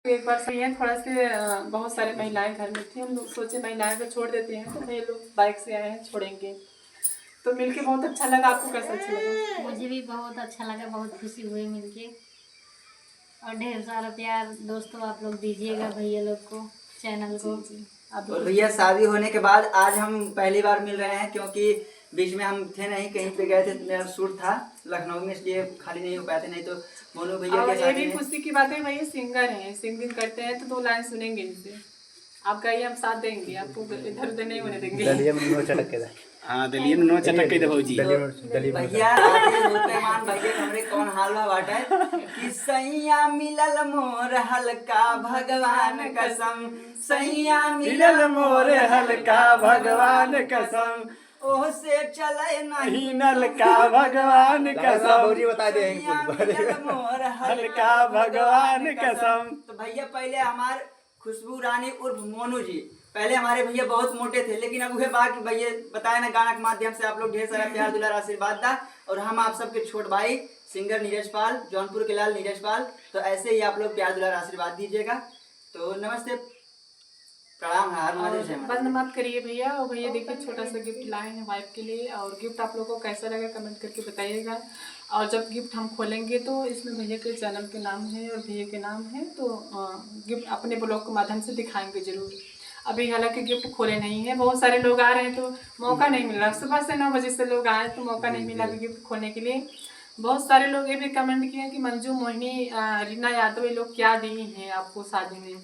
एक बार सही है, थोड़ा से बहुत सारे महिलाएं घर में थी, हम लोग सोचे महिलाएं को छोड़ देते हैं, तो भैया लोग बाइक से आए हैं छोड़ेंगे। तो मिलके बहुत अच्छा लगा। आपको कैसा अच्छा लगा? मुझे भी बहुत अच्छा लगा, बहुत खुशी हुई मिलके। और ढेर सारा प्यार दोस्तों आप लोग दीजिएगा भैया लोग को, चैनल को। और भैया शादी होने के बाद आज हम पहली बार मिल रहे हैं, क्योंकि बीच में हम थे नहीं, कहीं पे गए थे, मेरा शूट था लखनऊ में, इसलिए खाली नहीं हो पाए थे। नहीं तो मोनू भैया के ये साथ भी खुशी की बात है, भैया सिंगर हैं, सिंगिंग करते हैं, तो 2 लाइन सुनेंगे इनसे। आप कहिए, हम साथ देंगे, आपको इधर उधर नहीं होने देंगे। दलिया में नो चटक के हाँ दलिया में नो चटक के दे भौजी। भैया मेहमान भैया हमरे कौन हाल बा बाटे कि सैया मिलल मोर हल्का भगवान कसम, सैया मिलल मोर हल्का भगवान कसम, ओह से चले नहीं नलका भगवान कसम, भौजी बता दे मोर हल्का भगवान कसम। तो भैया पहले हमार खुशबू रानी उर्फ मोनू जी, पहले हमारे भैया बहुत मोटे थे, लेकिन अब वह बात भैया बताए ना, गाना के माध्यम से आप लोग ढेर सारा प्यार दुलार आशीर्वाद दा। और हम आप सबके छोट भाई सिंगर नीरज पाल, जौनपुर के लाल नीरज पाल, तो ऐसे ही आप लोग प्यार दुलार आशीर्वाद दीजिएगा। तो नमस्ते, प्रणाम, हर महादेव, जय माता। बंद मत करिए भैया। और भैया देखिए छोटा सा गिफ्ट लाए हैं वाइफ के लिए, और गिफ्ट आप लोगों को कैसा लगा कमेंट करके बताइएगा। और जब गिफ्ट हम खोलेंगे तो इसमें भैया के चैनल के नाम है और भैया के नाम है, तो गिफ्ट अपने ब्लॉग के माध्यम से दिखाएंगे जरूर। अभी हालांकि गिफ्ट खोले नहीं है, बहुत सारे लोग आ रहे हैं तो मौका नहीं मिल रहा। सुबह से 9 बजे से लोग आए तो मौका नहीं मिला अभी गिफ्ट खोलने के लिए। बहुत सारे लोग ये भी कमेंट किए कि मंजू, मोहिनी, रीना यादव ये लोग क्या दी हैं आपको शादी में।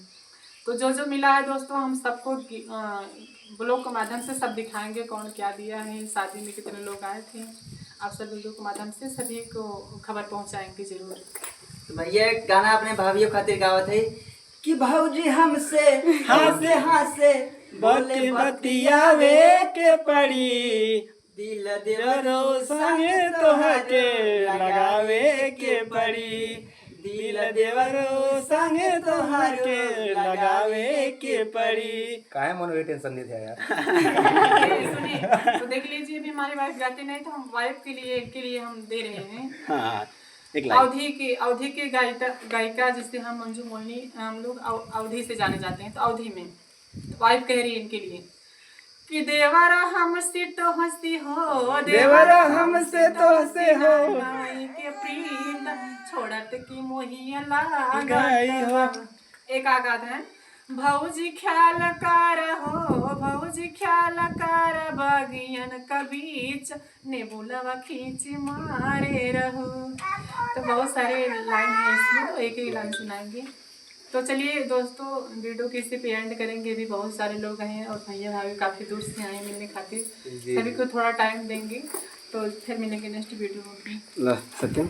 तो जो जो मिला है दोस्तों, हम सबको ब्लॉग के माध्यम से सब दिखाएंगे कौन क्या दिया है, शादी में कितने लोग आए थे। आप सब वीडियो के माध्यम से सभी को खबर पहुंचाएंगे जरूर। तो भैया गाना अपने भाभीओ खातिर गावत है कि भौजी हमसे हासे हासे बोले बतियावे के पड़ी, दिल दिलो संगे तोहके लगावे के पड़ी, दिल देवरो संगे तोहके लगावे के पड़ी। काहे मोनू टेंशन लेते हैं यार। सुनिए, तो देख लीजिए, भी हमारी वाइफ गाती नहीं, तो हम वाइफ के लिए इनके लिए हम दे रहे हैं। हाँ, एक अवधी के गायिका जिससे हम मंजू मोहिनी, हम लोग अवधी से जाने जाते हैं, तो अवधी में वाइफ कह रही है इनके लिए कि देवरा हमसे तो हंसी हो, देवरा हमसे तो हंसे हो, गाई के प्रीत छोड़त की मोहिया गाई हो। एक आगात है, भौजी ख्याल कर हो, भौजी ख्याल कर, बगियन का बीच नेबुलवा खींच मारे रहो। तो बहुत सारे लाइन है इसमें, तो एक ही लाइन सुनाएंगे। तो चलिए दोस्तों, वीडियो के इसी पे एंड करेंगे। भी बहुत सारे लोग हैं और भैया भाभी काफ़ी दूर से आए मिलने खातिर, सभी को थोड़ा टाइम देंगे, तो फिर मिलेंगे नेक्स्ट वीडियो में। सत्यम।